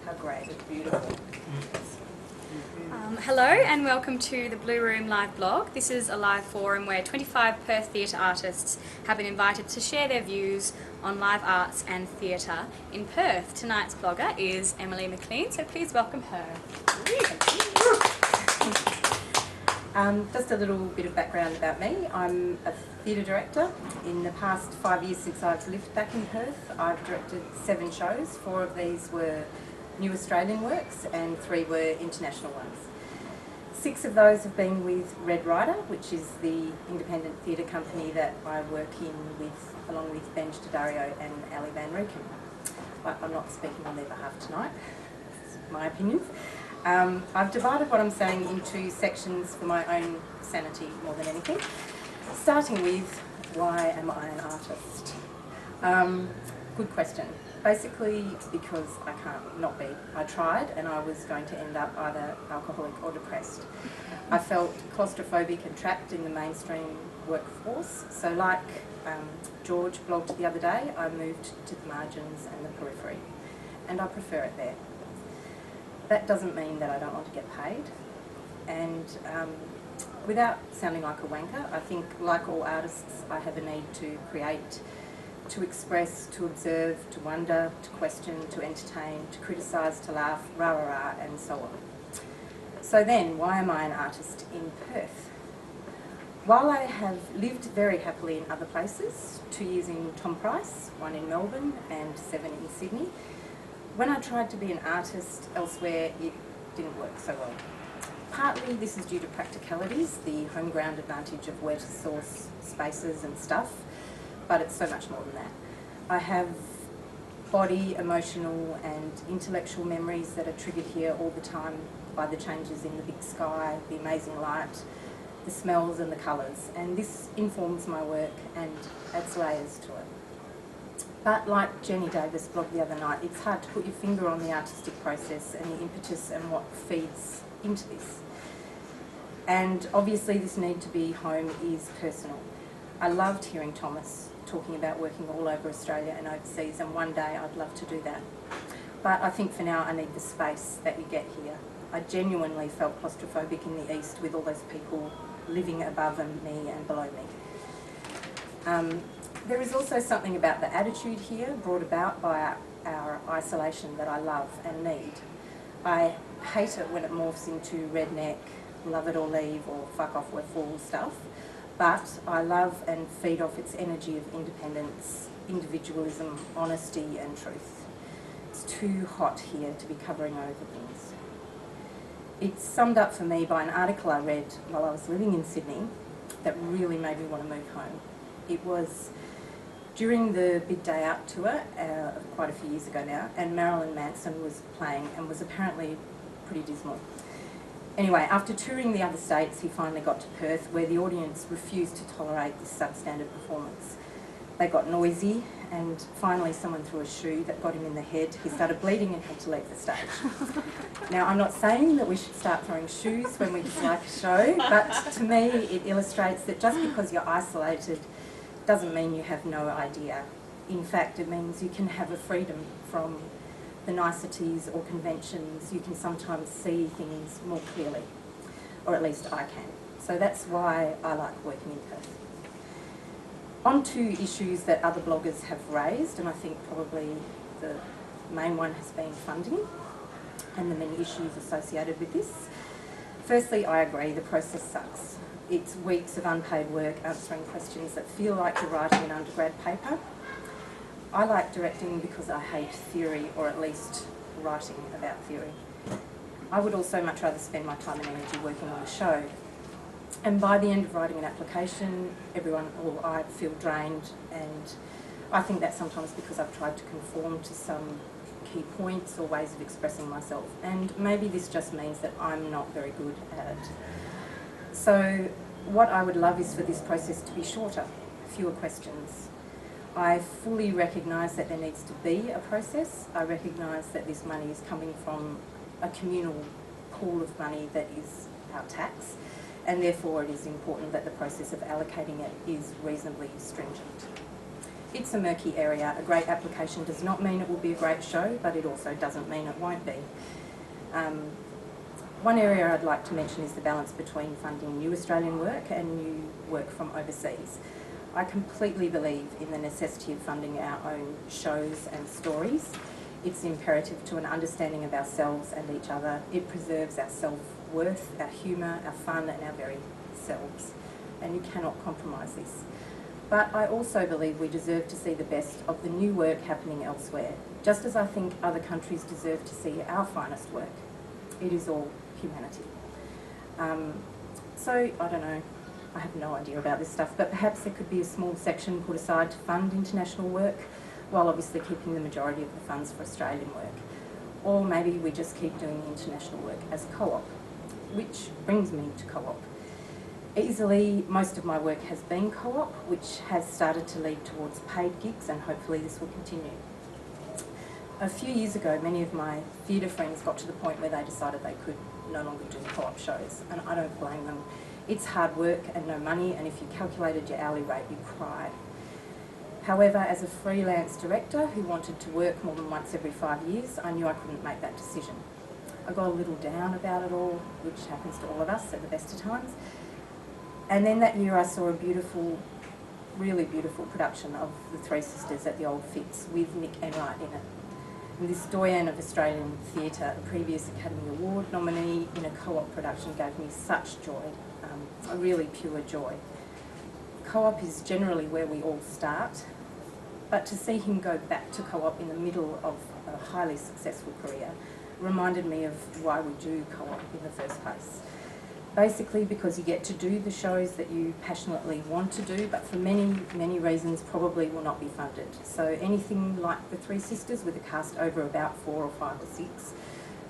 How great, it's beautiful. Hello and welcome to the Blue Room live blog. This is a live forum where 25 Perth theatre artists have been invited to share their views on live arts and theatre in Perth. Tonight's blogger is McLean, so please welcome her. Just a little bit of background about me. I'm a theatre director. In the past 5 years since I've lived back in Perth, I've directed 7 shows. 4 of these were new Australian works and 3 were international ones. 6 of those have been with Red Rider, which is the independent theatre company that I work in with, along with Ben Dario and Ali Van Reken. But I'm not speaking on their behalf tonight. That's my opinions. I've divided what I'm saying into sections for my own sanity more than anything. Starting with, why am I an artist? Good question. Basically because I can't not be. I tried and I was going to end up either alcoholic or depressed. I felt claustrophobic and trapped in the mainstream workforce. So like George blogged the other day, I moved to the margins and the periphery. And I prefer it there. That doesn't mean that I don't want to get paid. And without sounding like a wanker, I think like all artists, I have a need to create, to express, to observe, to wonder, to question, to entertain, to criticise, to laugh, rah rah rah, and so on. So then, why am I an artist in Perth? While I have lived very happily in other places, 2 years in Tom Price, 1 in Melbourne and 7 in Sydney, when I tried to be an artist elsewhere, it didn't work so well. Partly this is due to practicalities, the home ground advantage of where to source spaces and stuff, but it's so much more than that. I have body, emotional and intellectual memories that are triggered here all the time by the changes in the big sky, the amazing light, the smells and the colours, and this informs my work and adds layers to it. But like Jenny Davis blogged the other night, it's hard to put your finger on the artistic process and the impetus and what feeds into this. And obviously this need to be home is personal. I loved hearing Thomas talking about working all over Australia and overseas, and one day I'd love to do that. But I think for now I need the space that you get here. I genuinely felt claustrophobic in the east with all those people living above me and below me. There is also something about the attitude here brought about by our isolation that I love and need. I hate it when it morphs into redneck, love it or leave, or fuck off, we're full stuff. But I love and feed off its energy of independence, individualism, honesty and truth. It's too hot here to be covering over things. It's summed up for me by an article I read while I was living in Sydney that really made me want to move home. It was during the Big Day Out tour, quite a few years ago now, and Marilyn Manson was playing and was apparently pretty dismal. Anyway, after touring the other states, he finally got to Perth, where the audience refused to tolerate this substandard performance. They got noisy, and finally someone threw a shoe that got him in the head. He started bleeding and had to leave the stage. Now, I'm not saying that we should start throwing shoes when we dislike a show, but to me it illustrates that just because you're isolated doesn't mean you have no idea. In fact, it means you can have a freedom from the niceties or conventions. You can sometimes see things more clearly, or at least I can. So that's why I like working in Perth. On to issues that other bloggers have raised, and I think probably the main one has been funding and the many issues associated with this. Firstly, I agree, the process sucks. It's weeks of unpaid work answering questions that feel like you're writing an undergrad paper. I like directing because I hate theory, or at least writing about theory. I would also much rather spend my time and energy working on a show. And by the end of writing an application, I feel drained, and I think that's sometimes because I've tried to conform to some key points or ways of expressing myself. And maybe this just means that I'm not very good at it. So what I would love is for this process to be shorter, fewer questions. I fully recognise that there needs to be a process. I recognise that this money is coming from a communal pool of money that is our tax, and therefore it is important that the process of allocating it is reasonably stringent. It's a murky area. A great application does not mean it will be a great show, but it also doesn't mean it won't be. One area I'd like to mention is the balance between funding new Australian work and new work from overseas. I completely believe in the necessity of funding our own shows and stories. It's imperative to an understanding of ourselves and each other. It preserves our self-worth, our humour, our fun and our very selves. And you cannot compromise this. But I also believe we deserve to see the best of the new work happening elsewhere, just as I think other countries deserve to see our finest work. It is all humanity. So, I don't know, I have no idea about this stuff, but perhaps there could be a small section put aside to fund international work, while obviously keeping the majority of the funds for Australian work. Or maybe we just keep doing the international work as a co-op, which brings me to co-op. Easily, most of my work has been co-op, which has started to lead towards paid gigs, and hopefully this will continue. A few years ago, many of my theatre friends got to the point where they decided they could no longer do co-op shows, and I don't blame them. It's hard work and no money, and if you calculated your hourly rate, you'd cry. However, as a freelance director who wanted to work more than once every 5 years, I knew I couldn't make that decision. I got a little down about it all, which happens to all of us at the best of times. And then that year I saw a beautiful, really beautiful production of The Three Sisters at the Old Fitz with Nick Enright in it. And this doyen of Australian theatre, a previous Academy Award nominee in a co-op production, gave me such joy, a really pure joy. Co-op is generally where we all start, but to see him go back to co-op in the middle of a highly successful career reminded me of why we do co-op in the first place. Basically because you get to do the shows that you passionately want to do, but for many, many reasons probably will not be funded. So anything like The Three Sisters with a cast over about 4 or 5 or 6.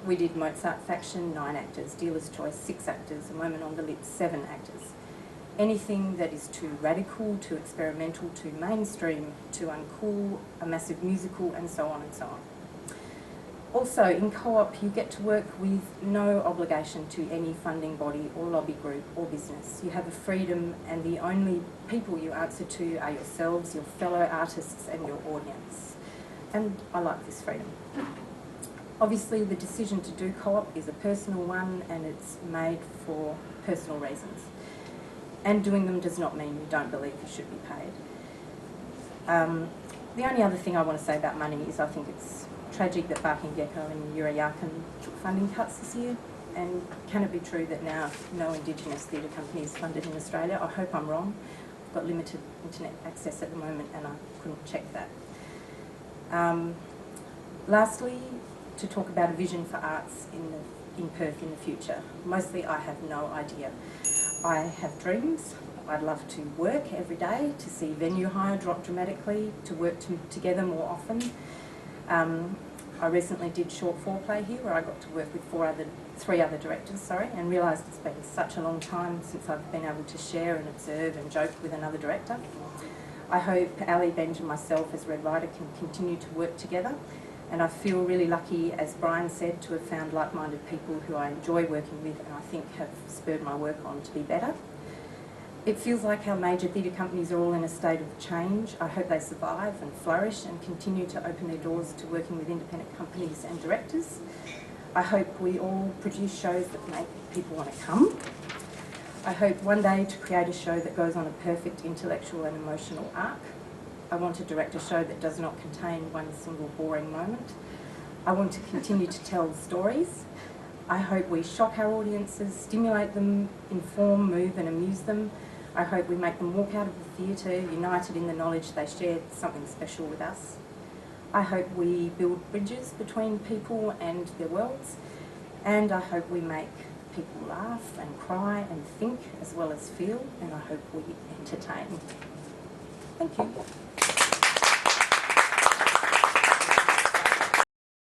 We did Mozart Faction, 9 actors, Dealer's Choice, 6 actors, A Moment on the Lips, 7 actors. Anything that is too radical, too experimental, too mainstream, too uncool, a massive musical, and so on and so on. Also, in co-op, you get to work with no obligation to any funding body or lobby group or business. You have a freedom, and the only people you answer to are yourselves, your fellow artists, and your audience. And I like this freedom. Obviously, the decision to do co-op is a personal one, and it's made for personal reasons. And doing them does not mean you don't believe you should be paid. The only other thing I want to say about money is I think it's tragic that Barking Gecko and Yurayakan took funding cuts this year, and can it be true that now no Indigenous theatre company is funded in Australia? I hope I'm wrong. I've got limited internet access at the moment and I couldn't check that. Lastly, to talk about a vision for arts in Perth in the future. Mostly I have no idea. I have dreams. I'd love to work every day, to see venue hire drop dramatically, to work together more often. I recently did short foreplay here where I got to work with 3 other directors, and realised it's been such a long time since I've been able to share and observe and joke with another director. I hope Ali, Benj and myself as Red Rider can continue to work together, and I feel really lucky, as Brian said, to have found like-minded people who I enjoy working with and I think have spurred my work on to be better. It feels like our major theatre companies are all in a state of change. I hope they survive and flourish and continue to open their doors to working with independent companies and directors. I hope we all produce shows that make people want to come. I hope one day to create a show that goes on a perfect intellectual and emotional arc. I want to direct a show that does not contain one single boring moment. I want to continue to tell stories. I hope we shock our audiences, stimulate them, inform, move and amuse them. I hope we make them walk out of the theatre united in the knowledge they shared something special with us. I hope we build bridges between people and their worlds, and I hope we make people laugh and cry and think as well as feel, and I hope we entertain. Thank you.